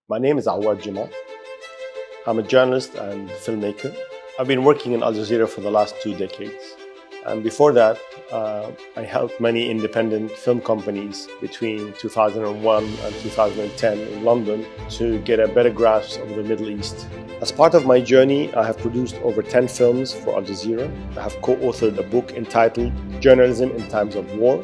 My name is Awad Joumaa. I'm a journalist and filmmaker. I've been working in Al Jazeera for the last 2 decades. And before that, I helped many independent film companies between 2001 and 2010 in London to get a better grasp of the Middle East. As part of my journey, I have produced over 10 films for Al Jazeera. I have co-authored a book entitled Journalism in Times of War.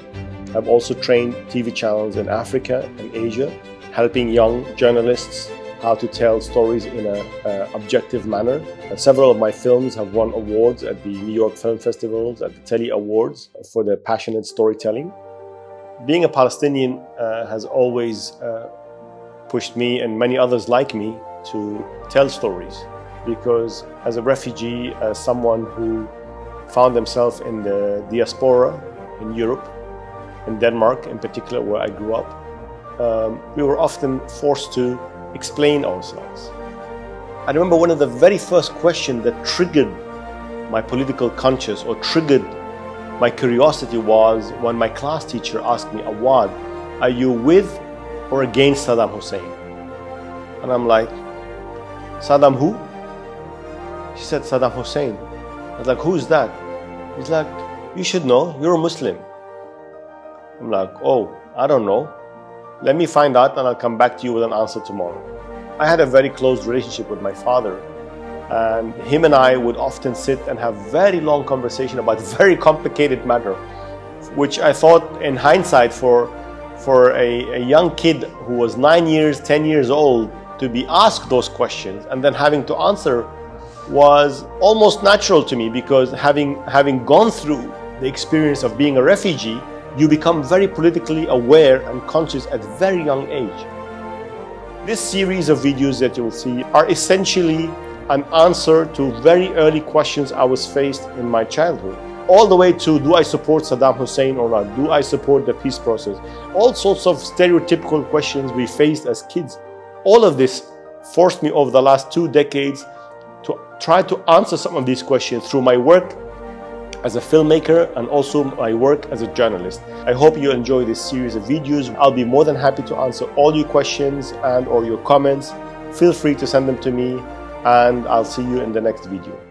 I've also trained TV channels in Africa and Asia, helping young journalists how to tell stories in an objective manner. Several of my films have won awards at the New York Film Festivals, at the Telly Awards for their passionate storytelling. Being a Palestinian has always pushed me and many others like me to tell stories, because as a refugee, as someone who found themselves in the diaspora in Europe, in Denmark in particular, where I grew up, we were often forced to explain ourselves. I remember one of the very first questions that triggered my political conscience or triggered my curiosity was when my class teacher asked me, "Awad, are you with or against Saddam Hussein?" And I'm like, "Saddam who?" She said, "Saddam Hussein." I was like, "Who's that?" He's like, "You should know, you're a Muslim." I'm like, "Oh, I don't know. Let me find out and I'll come back to you with an answer tomorrow." I had a very close relationship with my father, and him and I would often sit and have very long conversation about very complicated matter, which I thought in hindsight for a young kid who was 9 years, 10 years old to be asked those questions and then having to answer was almost natural to me, because having gone through the experience of being a refugee, you become very politically aware and conscious at a very young age. This series of videos that you will see are essentially an answer to very early questions I was faced in my childhood. All the way to, do I support Saddam Hussein or not? Do I support the peace process? All sorts of stereotypical questions we faced as kids. All of this forced me over the last 2 decades to try to answer some of these questions through my work as a filmmaker and also my work as a journalist. I hope you enjoy this series of videos. I'll be more than happy to answer all your questions and or your comments. Feel free to send them to me, and I'll see you in the next video.